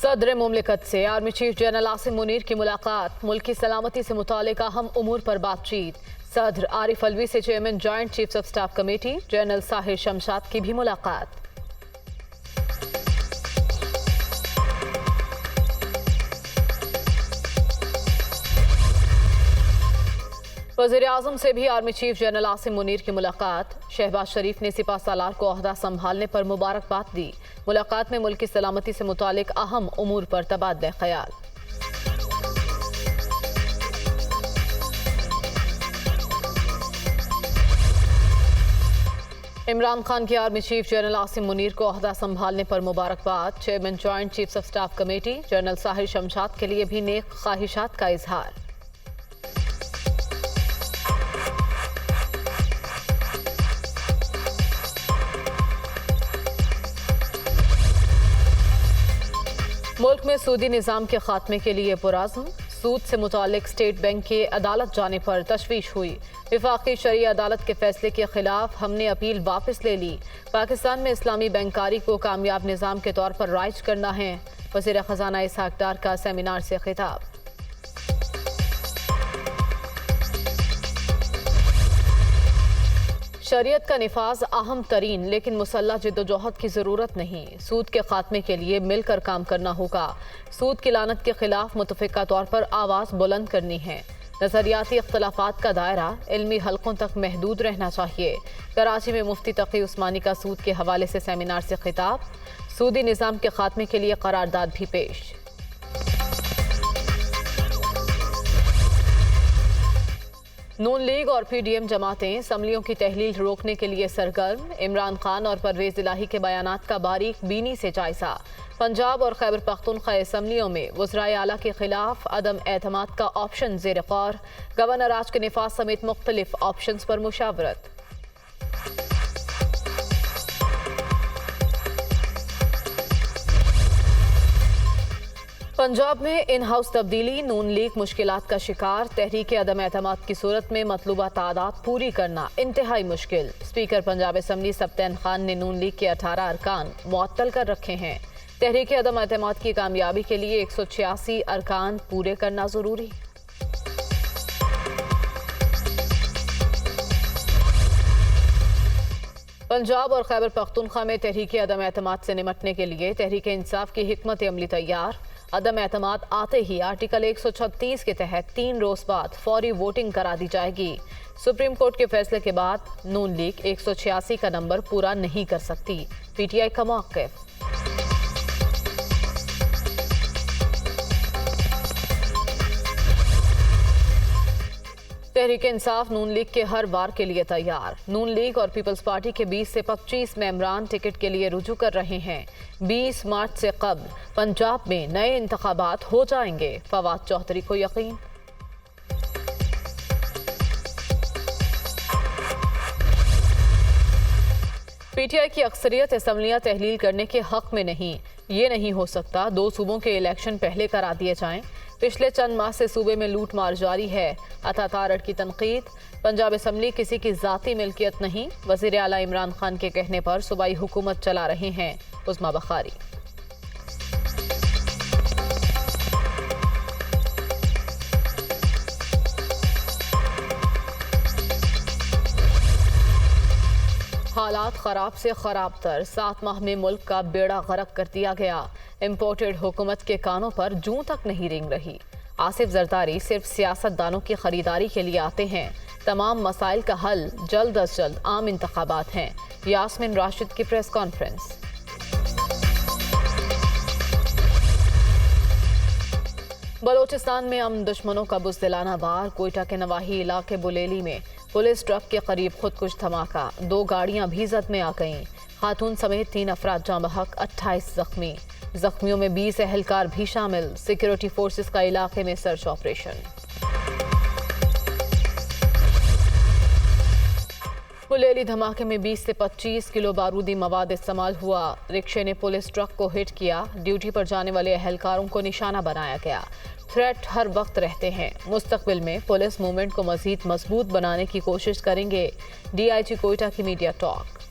सदर मुमलिकत से army chief general Asim Munir की मुलाकात, मुल्क की सलामती से मुतालिक अहम उमूर पर बातचीत। सदर आरिफ अलवी से chairman joint chiefs of staff committee general Sahir Shamshad की भी मुलाकात। वज़ीर-ए-आज़म से भी army chief general Asim Munir की मुलाकात। शहबाज शरीफ ने सिपा सालार को ओहदा संभालने पर मुबारकबाद दी। मुलाकात में मुल्क की सलामती से मुतालिक अहम उमूर पर तबादला ख्याल। इमरान खान की army chief general Asim Munir को ओहदा संभालने पर मुबारकबाद। Chairman joint chiefs of staff committee general Sahir Shamshad के लिए भी नेक ख्वाहिशात का इजहार। मुल्क में सूदी निज़ाम के खात्मे के लिए पुरज़्म। सूद से मुतालिक स्टेट बैंक के अदालत जाने पर तशवीश हुई। विफाकी शरई अदालत के फैसले के खिलाफ हमने अपील वापस ले ली। पाकिस्तान में इस्लामी बैंकारी को कामयाब निज़ाम के तौर पर राइज करना है। वज़ीर ख़जाना इसहाक डार का सेमिनार से खिताब। शरीयत का निफाज अहम तरीन लेकिन मुसल्लह जिद्दोजहद की ज़रूरत नहीं। सूद के खात्मे के लिए मिलकर काम करना होगा। सूद की लानत के खिलाफ मुतफ़िका तौर पर आवाज़ बुलंद करनी है। नज़रियाती इख्तलाफात का दायरा इल्मी हलकों तक महदूद रहना चाहिए। कराची में मुफ्ती तकी उस्मानी का सूद के हवाले से सेमिनार से खिताब। सूदी निज़ाम के खात्मे के लिए करारदाद भी पेश। नून लीग और पीडीएम जमातें असम्बलियों की तहलील रोकने के लिए सरगर्म। इमरान खान और परवेज इलाही के बयानात का बारीक बीनी से जायजा। पंजाब और खैबर पख्तूनख्वा असम्बलियों में वज़राए आला के खिलाफ अदम एतमाद का ऑप्शन ज़ेर गौर। गवर्नर राज के निफाज समेत मुख्तलिफ ऑप्शन पर मुशावरत। पंजाब में इन हाउस तब्दीली, नून लीग मुश्किलात का शिकार। तहरीक अदम एतमाद की सूरत में मतलूबा तादाद पूरी करना इंतहाई मुश्किल। स्पीकर पंजाब असम्बली सब्तैन खान ने नून लीग के 18 अरकान मुअत्तल कर रखे हैं। तहरीक अदम एतमाद की कामयाबी के लिए 186 अरकान पूरे करना जरूरी। पंजाब और खैबर पख्तूनख्वा में तहरीक अदम एतमाद से निमटने के लिए तहरीक इंसाफ की हिकमत अमली तैयार। अदम एतमाद आते ही आर्टिकल 136 के तहत 3 रोज बाद फौरी वोटिंग करा दी जाएगी। सुप्रीम कोर्ट के फैसले के बाद नून लीग 186 का नंबर पूरा नहीं कर सकती। पीटीआई का मौक़िफ़। तहरीक इंसाफ नून लीग के हर वार के लिए तैयार। नून लीग और पीपल्स पार्टी के 20 से 25 मेंबरान टिकट के लिए रुजू कर रहे हैं। 20 मार्च से कब्ल पंजाब में नए इंतखाबात हो जाएंगे, फवाद चौधरी को यकीन। पीटीआई की अक्सरियत असम्बलियां तहलील करने के हक में नहीं। ये नहीं हो सकता 2 सूबों के इलेक्शन पहले करा दिए जाएं। पिछले चंद माह से सूबे में लूट मार जारी है। अता तारड़ की तनकीद। पंजाब असम्बली किसी की जाती मिल्कियत नहीं। वज़ीर आला इमरान खान के कहने पर सूबाई हुकूमत चला रहे हैं उस्मा बखारी। हालात खराब से खराब तर। 7 माह में मुल्क का बेड़ा गर्क कर दिया गया। इम्पोर्टेड हुकूमत के कानों पर जूं तक नहीं रेंग रही। आसिफ जरदारी सिर्फ सियासतदानों की खरीदारी के लिए आते हैं। तमाम मसाइल का हल जल्द अज जल्द आम इंतखाबात हैं। यास्मिन राशिद की प्रेस कॉन्फ्रेंस। बलोचिस्तान में अमन दुश्मनों का बुज़दिलाना वार। कोयटा के नवाही इलाके बुलेली में पुलिस ट्रक के करीब खुदकुश धमाका। 2 गाड़ियां भी जद में आ गईं। खातून समेत 3 अफराद जाँ बहक, 28 जख्मी। जख्मियों में 20 एहलकार भी शामिल। सिक्योरिटी फोर्सेस का इलाके में सर्च ऑपरेशन। बुलेली धमाके में 20 से 25 किलो बारूदी मवाद इस्तेमाल हुआ। रिक्शे ने पुलिस ट्रक को हिट किया। ड्यूटी पर जाने वाले एहलकारों को निशाना बनाया गया। थ्रेट हर वक्त रहते हैं। मुस्तकबिल में पुलिस मूवमेंट को मजीद मजबूत बनाने की कोशिश करेंगे। डीआईजी कोयटा की मीडिया टॉक।